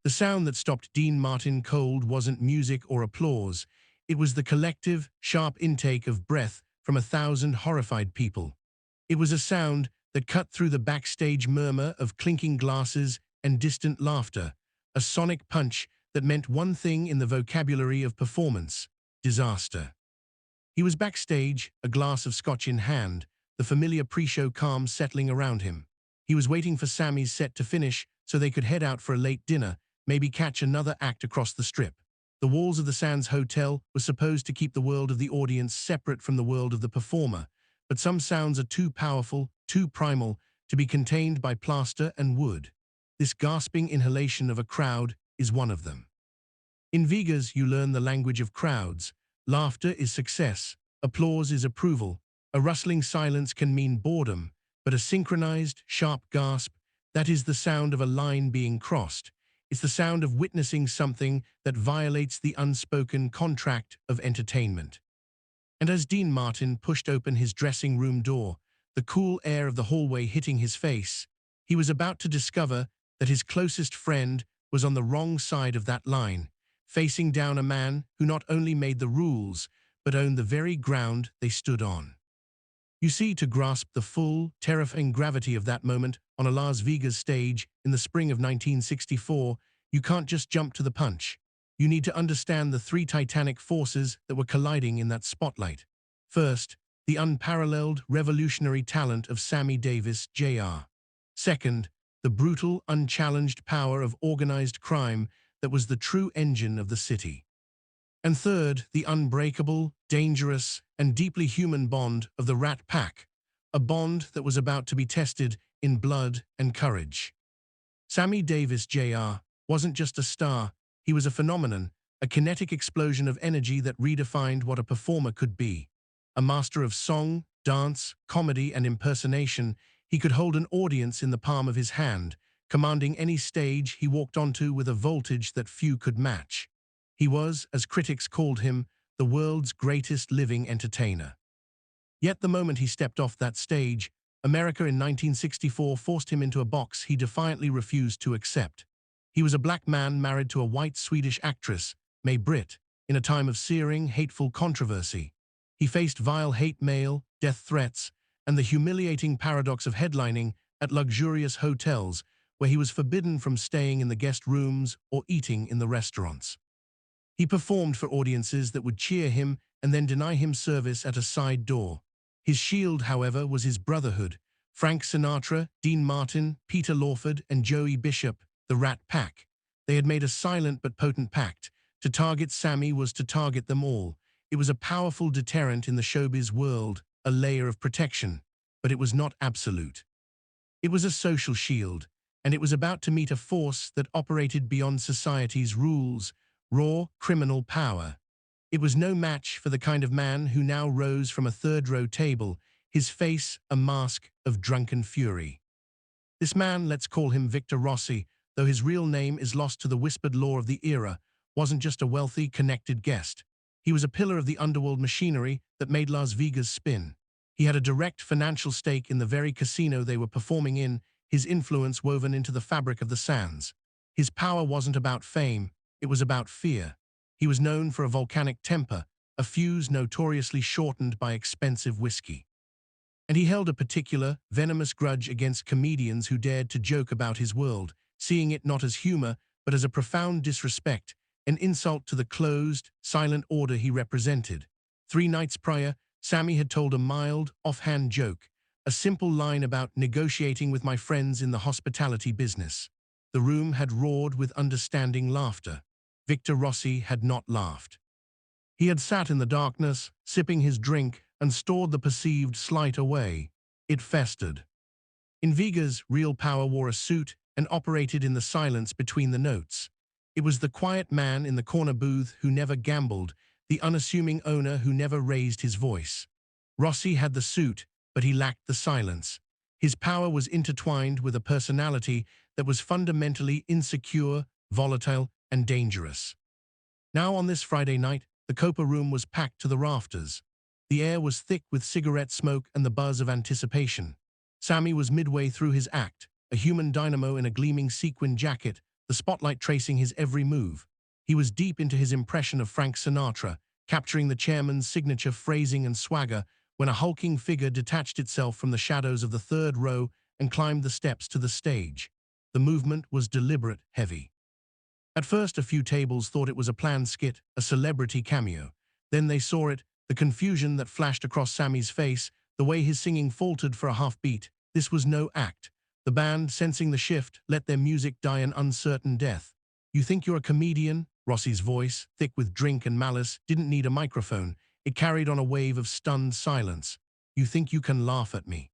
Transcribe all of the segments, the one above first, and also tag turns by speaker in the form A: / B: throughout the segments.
A: The sound that stopped Dean Martin cold wasn't music or applause. It was the collective, sharp intake of breath from 1,000 horrified people. It was a sound that cut through the backstage murmur of clinking glasses and distant laughter, a sonic punch that meant one thing in the vocabulary of performance: disaster. He was backstage, a glass of scotch in hand, the familiar pre-show calm settling around him. He was waiting for Sammy's set to finish so they could head out for a late dinner, maybe catch another act across the strip. The walls of the Sands Hotel were supposed to keep the world of the audience separate from the world of the performer, but some sounds are too powerful, too primal, to be contained by plaster and wood. This gasping inhalation of a crowd is one of them. In Vegas, you learn the language of crowds. Laughter is success, applause is approval. A rustling silence can mean boredom, but a synchronized, sharp gasp, that is the sound of a line being crossed. It's the sound of witnessing something that violates the unspoken contract of entertainment. And as Dean Martin pushed open his dressing room door, the cool air of the hallway hitting his face, he was about to discover that his closest friend was on the wrong side of that line, facing down a man who not only made the rules, but owned the very ground they stood on. You see, to grasp the full, terrifying gravity of that moment on a Las Vegas stage in the spring of 1964, you can't just jump to the punch. You need to understand the three titanic forces that were colliding in that spotlight. First, the unparalleled, revolutionary talent of Sammy Davis, Jr. Second, the brutal, unchallenged power of organized crime that was the true engine of the city. And third, the unbreakable, dangerous, and deeply human bond of the Rat Pack, a bond that was about to be tested in blood and courage. Sammy Davis, Jr. wasn't just a star, he was a phenomenon, a kinetic explosion of energy that redefined what a performer could be. A master of song, dance, comedy, and impersonation, he could hold an audience in the palm of his hand, commanding any stage he walked onto with a voltage that few could match. He was, as critics called him, the world's greatest living entertainer. Yet the moment he stepped off that stage, America in 1964 forced him into a box he defiantly refused to accept. He was a black man married to a white Swedish actress, May Britt, in a time of searing, hateful controversy. He faced vile hate mail, death threats, and the humiliating paradox of headlining at luxurious hotels where he was forbidden from staying in the guest rooms or eating in the restaurants. He performed for audiences that would cheer him and then deny him service at a side door. His shield, however, was his brotherhood. Frank Sinatra, Dean Martin, Peter Lawford, and Joey Bishop, the Rat Pack. They had made a silent but potent pact. To target Sammy was to target them all. It was a powerful deterrent in the showbiz world, a layer of protection, but it was not absolute. It was a social shield, and it was about to meet a force that operated beyond society's rules, raw criminal power. It was no match for the kind of man who now rose from a third-row table, his face a mask of drunken fury. This man, let's call him Victor Rossi, though his real name is lost to the whispered lore of the era, wasn't just a wealthy, connected guest. He was a pillar of the underworld machinery that made Las Vegas spin. He had a direct financial stake in the very casino they were performing in, his influence woven into the fabric of the Sands. His power wasn't about fame, it was about fear. He was known for a volcanic temper, a fuse notoriously shortened by expensive whiskey. And he held a particular, venomous grudge against comedians who dared to joke about his world, seeing it not as humor, but as a profound disrespect, an insult to the closed, silent order he represented. 3 nights prior, Sammy had told a mild, offhand joke, a simple line about negotiating with my friends in the hospitality business. The room had roared with understanding laughter. Victor Rossi had not laughed. He had sat in the darkness, sipping his drink, and stored the perceived slight away. It festered. In Vegas, real power wore a suit and operated in the silence between the notes. It was the quiet man in the corner booth who never gambled, the unassuming owner who never raised his voice. Rossi had the suit, but he lacked the silence. His power was intertwined with a personality that was fundamentally insecure, volatile, and dangerous. Now on this Friday night, the Copa room was packed to the rafters. The air was thick with cigarette smoke and the buzz of anticipation. Sammy was midway through his act, a human dynamo in a gleaming sequin jacket, the spotlight tracing his every move. He was deep into his impression of Frank Sinatra, capturing the chairman's signature phrasing and swagger when a hulking figure detached itself from the shadows of the third row and climbed the steps to the stage. The movement was deliberate, heavy. At first, a few tables thought it was a planned skit, a celebrity cameo. Then they saw it, the confusion that flashed across Sammy's face, the way his singing faltered for a half beat. This was no act. The band, sensing the shift, let their music die an uncertain death. "You think you're a comedian?" Rossi's voice, thick with drink and malice, didn't need a microphone. It carried on a wave of stunned silence. "You think you can laugh at me?"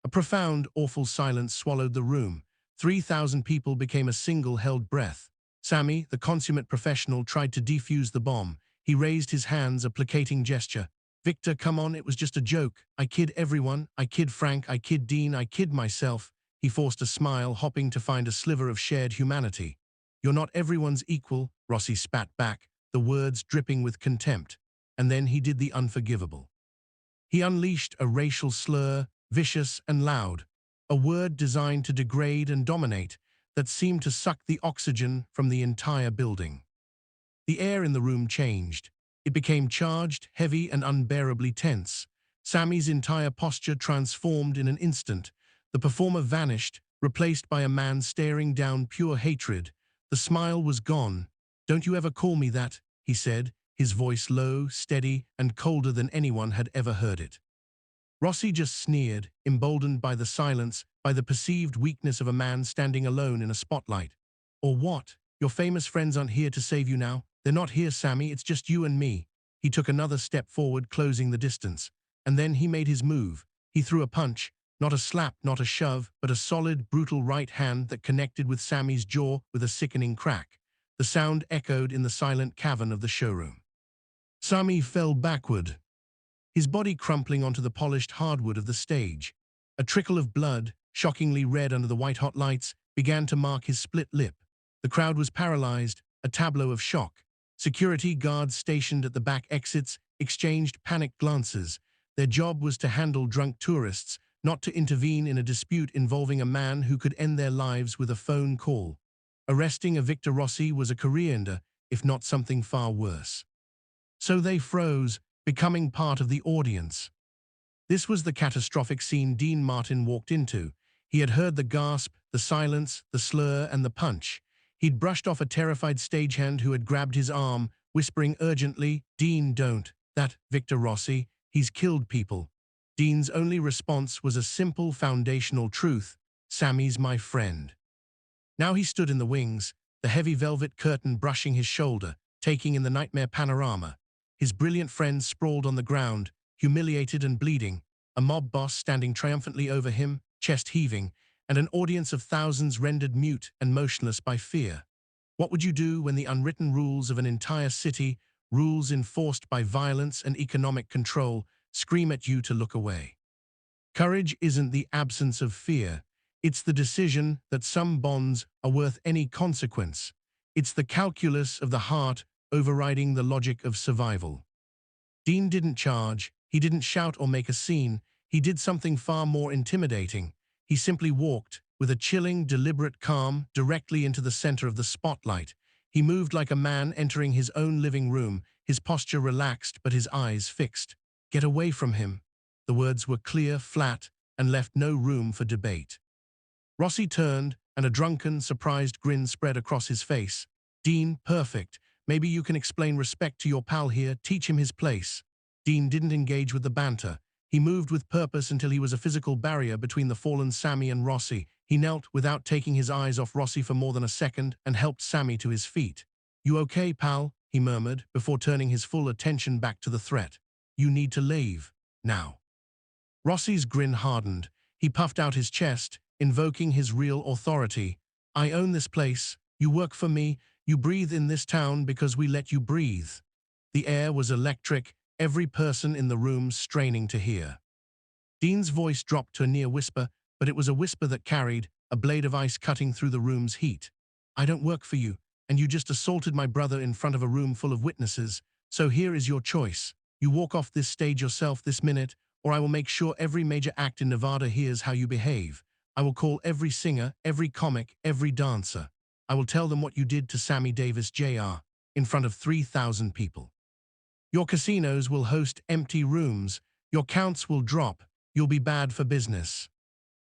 A: A profound, awful silence swallowed the room. 3,000 people became a single held breath. Sammy, the consummate professional, tried to defuse the bomb. He raised his hands, a placating gesture. "Victor, come on, it was just a joke. I kid everyone. I kid Frank, I kid Dean, I kid myself." He forced a smile, hoping to find a sliver of shared humanity. "You're not everyone's equal," Rossi spat back, the words dripping with contempt. And then he did the unforgivable. He unleashed a racial slur, vicious and loud, a word designed to degrade and dominate, that seemed to suck the oxygen from the entire building. The air in the room changed. It became charged, heavy, and unbearably tense. Sammy's entire posture transformed in an instant. The performer vanished, replaced by a man staring down pure hatred. The smile was gone. "Don't you ever call me that," he said, his voice low, steady, and colder than anyone had ever heard it. Rossi just sneered, emboldened by the silence, by the perceived weakness of a man standing alone in a spotlight. "Or what? Your famous friends aren't here to save you now. They're not here, Sammy, it's just you and me." He took another step forward, closing the distance. And then he made his move. He threw a punch, not a slap, not a shove, but a solid, brutal right hand that connected with Sammy's jaw with a sickening crack. The sound echoed in the silent cavern of the showroom. Sammy fell backward, his body crumpling onto the polished hardwood of the stage. A trickle of blood, shockingly red under the white-hot lights, began to mark his split lip. The crowd was paralyzed, a tableau of shock. Security guards stationed at the back exits exchanged panicked glances. Their job was to handle drunk tourists, not to intervene in a dispute involving a man who could end their lives with a phone call. Arresting a Victor Rossi was a career-ender, if not something far worse. So they froze, becoming part of the audience. This was the catastrophic scene Dean Martin walked into. He had heard the gasp, the silence, the slur, and the punch. He'd brushed off a terrified stagehand who had grabbed his arm, whispering urgently, "Dean, don't. That Victor Rossi, he's killed people." Dean's only response was a simple foundational truth: "Sammy's my friend." Now he stood in the wings, the heavy velvet curtain brushing his shoulder, taking in the nightmare panorama. His brilliant friend sprawled on the ground, humiliated and bleeding, a mob boss standing triumphantly over him, chest heaving, and an audience of thousands rendered mute and motionless by fear. What would you do when the unwritten rules of an entire city, rules enforced by violence and economic control, scream at you to look away? Courage isn't the absence of fear. It's the decision that some bonds are worth any consequence. It's the calculus of the heart overriding the logic of survival. Dean didn't charge, he didn't shout or make a scene, he did something far more intimidating. He simply walked, with a chilling, deliberate calm, directly into the center of the spotlight. He moved like a man entering his own living room, his posture relaxed but his eyes fixed. "Get away from him." The words were clear, flat, and left no room for debate. Rossi turned, and a drunken, surprised grin spread across his face. "Dean, perfect. Maybe you can explain respect to your pal here, teach him his place." Dean didn't engage with the banter. He moved with purpose until he was a physical barrier between the fallen Sammy and Rossi. He knelt without taking his eyes off Rossi for more than a second and helped Sammy to his feet. "You okay, pal?" he murmured, before turning his full attention back to the threat. "You need to leave. Now." Rossi's grin hardened. He puffed out his chest, invoking his real authority. "I own this place. You work for me. You breathe in this town because we let you breathe." The air was electric, every person in the room straining to hear. Dean's voice dropped to a near whisper, but it was a whisper that carried, a blade of ice cutting through the room's heat. "I don't work for you, and you just assaulted my brother in front of a room full of witnesses, so here is your choice. You walk off this stage yourself this minute, or I will make sure every major act in Nevada hears how you behave. I will call every singer, every comic, every dancer." I will tell them what you did to Sammy Davis Jr. in front of 3,000 people. Your casinos will host empty rooms. Your counts will drop. You'll be bad for business.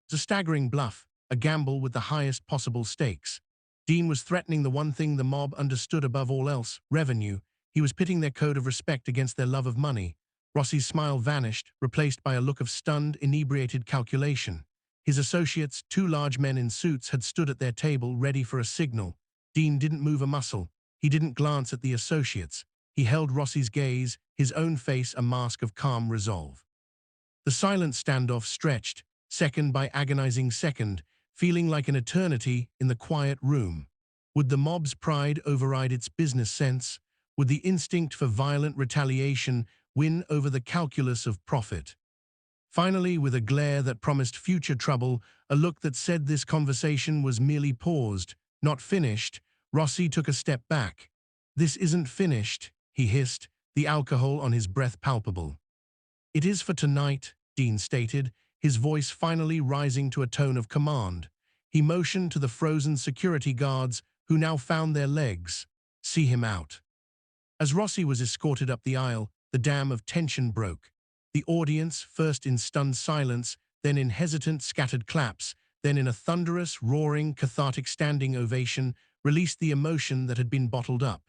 A: It's a staggering bluff, a gamble with the highest possible stakes. Dean was threatening the one thing the mob understood above all else, revenue. He was pitting their code of respect against their love of money. Rossi's smile vanished, replaced by a look of stunned, inebriated calculation. His associates, two large men in suits, had stood at their table ready for a signal. Dean didn't move a muscle. He didn't glance at the associates. He held Rossi's gaze, his own face a mask of calm resolve. The silent standoff stretched, second by agonizing second, feeling like an eternity in the quiet room. Would the mob's pride override its business sense? Would the instinct for violent retaliation win over the calculus of profit? Finally, with a glare that promised future trouble, a look that said this conversation was merely paused, not finished, Rossi took a step back. "This isn't finished," he hissed, the alcohol on his breath palpable. "It is for tonight," Dean stated, his voice finally rising to a tone of command. He motioned to the frozen security guards, who now found their legs. "See him out." As Rossi was escorted up the aisle, the dam of tension broke. The audience, first in stunned silence, then in hesitant, scattered claps, then in a thunderous, roaring, cathartic standing ovation, released the emotion that had been bottled up.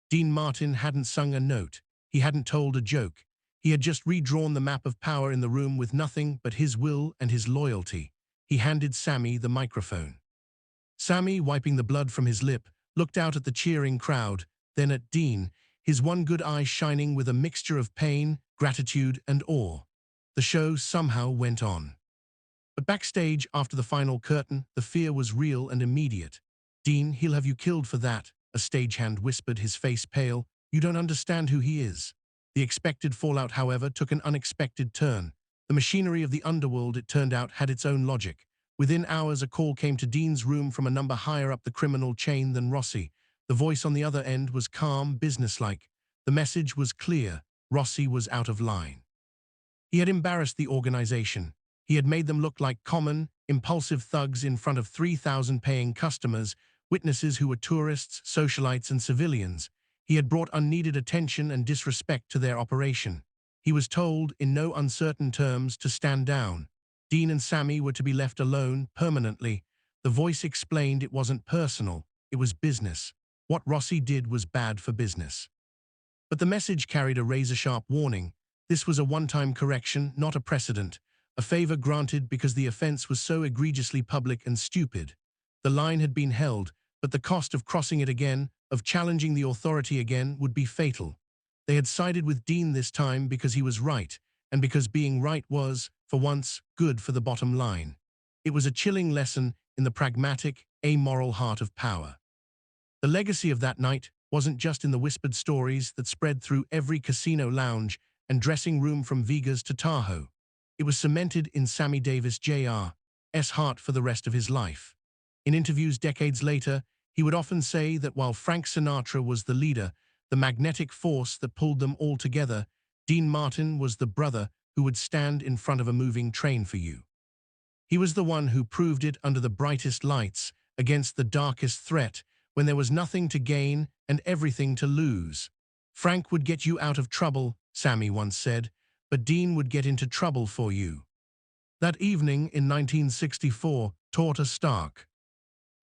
A: Dean Martin hadn't sung a note. He hadn't told a joke. He had just redrawn the map of power in the room with nothing but his will and his loyalty. He handed Sammy the microphone. Sammy, wiping the blood from his lip, looked out at the cheering crowd, then at Dean, his one good eye shining with a mixture of pain, gratitude, and awe. The show somehow went on. But backstage, after the final curtain, the fear was real and immediate. "Dean, he'll have you killed for that," a stagehand whispered, his face pale. "You don't understand who he is." The expected fallout, however, took an unexpected turn. The machinery of the underworld, it turned out, had its own logic. Within hours, a call came to Dean's room from a number higher up the criminal chain than Rossi. The voice on the other end was calm, businesslike. The message was clear. Rossi was out of line. He had embarrassed the organization. He had made them look like common, impulsive thugs in front of 3,000 paying customers, witnesses who were tourists, socialites, and civilians. He had brought unneeded attention and disrespect to their operation. He was told, in no uncertain terms, to stand down. Dean and Sammy were to be left alone, permanently. The voice explained it wasn't personal, it was business. What Rossi did was bad for business. But the message carried a razor-sharp warning. This was a one-time correction, not a precedent, a favor granted because the offense was so egregiously public and stupid. The line had been held, but the cost of crossing it again, of challenging the authority again, would be fatal. They had sided with Dean this time because he was right, and because being right was, for once, good for the bottom line. It was a chilling lesson in the pragmatic, amoral heart of power. The legacy of that night wasn't just in the whispered stories that spread through every casino lounge and dressing room from Vegas to Tahoe. It was cemented in Sammy Davis Jr.'s heart for the rest of his life. In interviews decades later, he would often say that while Frank Sinatra was the leader, the magnetic force that pulled them all together, Dean Martin was the brother who would stand in front of a moving train for you. He was the one who proved it under the brightest lights, against the darkest threat, when there was nothing to gain and everything to lose. "Frank would get you out of trouble," Sammy once said, "but Dean would get into trouble for you." That evening in 1964 taught a stark,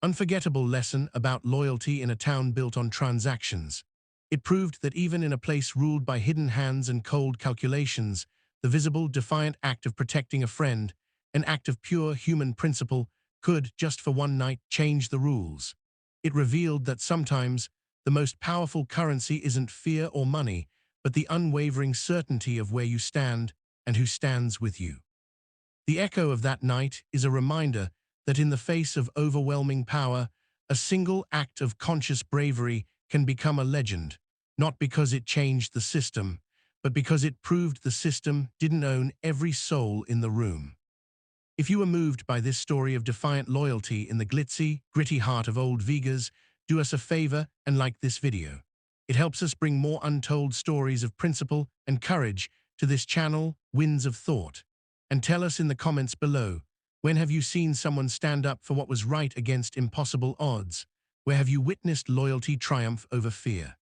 A: unforgettable lesson about loyalty in a town built on transactions. It proved that even in a place ruled by hidden hands and cold calculations, the visible, defiant act of protecting a friend, an act of pure human principle, could, just for one night, change the rules. It revealed that sometimes the most powerful currency isn't fear or money, but the unwavering certainty of where you stand and who stands with you. The echo of that night is a reminder that in the face of overwhelming power, a single act of conscious bravery can become a legend, not because it changed the system, but because it proved the system didn't own every soul in the room. If you were moved by this story of defiant loyalty in the glitzy, gritty heart of old Vegas, do us a favor and like this video. It helps us bring more untold stories of principle and courage to this channel, Winds of Thought. And tell us in the comments below, when have you seen someone stand up for what was right against impossible odds? Where have you witnessed loyalty triumph over fear?